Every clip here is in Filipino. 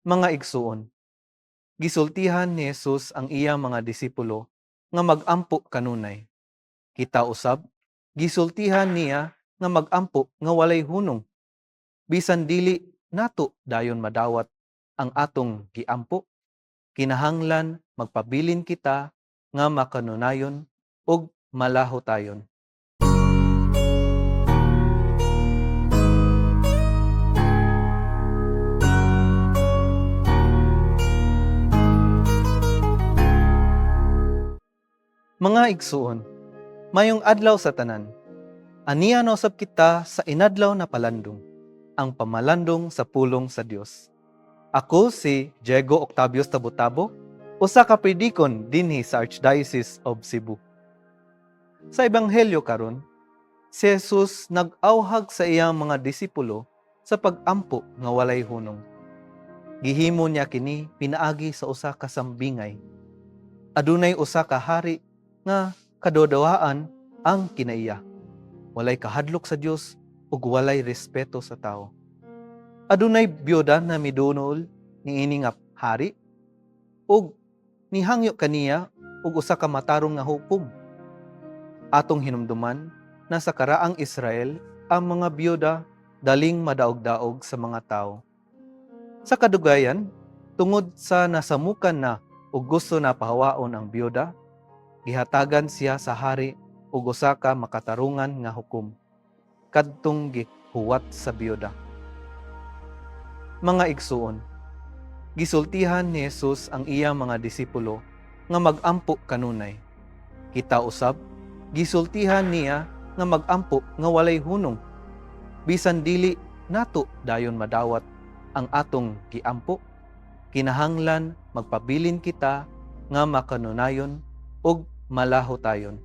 Mga igsuon, gisultihan ni Jesus ang iyang mga disipulo nga mag-ampo kanunay. Kita usab, gisultihan niya nga mag-ampo nga walay hunong. Bisan dili nato dayon madawat ang atong giampo, kinahanglan magpabilin kita nga makanunayon ug malahotayon. Mga igsuon, mayong adlaw sa tanan. Aniya nausab kita sa inadlaw na palandong, ang pamalandong sa pulong sa Dios. Ako si Diego Octavius Tabotabo, usa ka predikon dinhi sa Archdiocese of Cebu. Sa ebanghelyo karon, si Jesus nag-awhag sa iyang mga disipulo sa pag-ampo nga walay hunong. Gihimo niya kini pinaagi sa usa ka sambingay. Adunay usa ka hari nga kadodawaan ang kinaiya. Walay kahadlok sa Dios ug walay respeto sa tao. Adunay byuda na midunol niini nga hari ug nihangyo kaniya ug usa ka matarong nga hukom. Atong hinumduman na sa karaang Israel ang mga byuda daling madaog-daog sa mga tao. Sa kadugayan, tungod sa nasamukan na ug gusto na pahawaon ang byuda, gihatagan siya sa hari ug usa ka makatarungan nga hukom kadtong gihuwat sa byuda. Mga igsuon, gisultihan ni Jesus ang iyang mga disipulo nga mag-ampo kanunay. Kita usab, gisultihan niya nga mag-ampo nga walay hunong. Bisan dili nato dayon madawat ang atong giampo, kinahanglan magpabilin kita nga makanunayon ug malahotayon.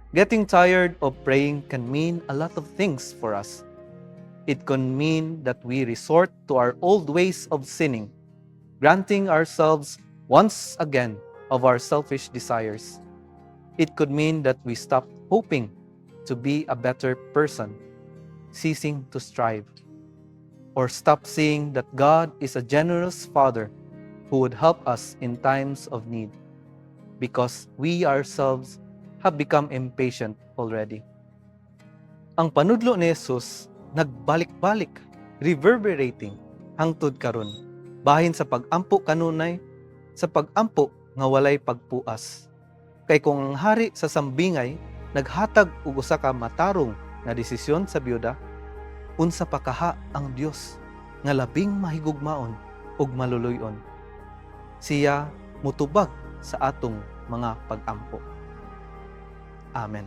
Getting tired of praying can mean a lot of things for us. It can mean that we resort to our old ways of sinning, granting ourselves once again of our selfish desires. It could mean that we stop hoping to be a better person, ceasing to strive, or stop seeing that God is a generous Father who would help us in times of need, because we ourselves have become impatient already. Ang panudlo ni Jesus nagbalik-balik, reverberating hangtod karon, bahin sa pag-ampo kanunay, sa pag-ampo nga walay pagpuas. Kay kung ang hari sa sambingay naghatag og usa ka matarong nga desisyon sa byuda, unsa pa kaha ang Dios nga labing mahigugmaon ug maluluy-on. Siya mutubag sa atong mga pag-ampo. Amen.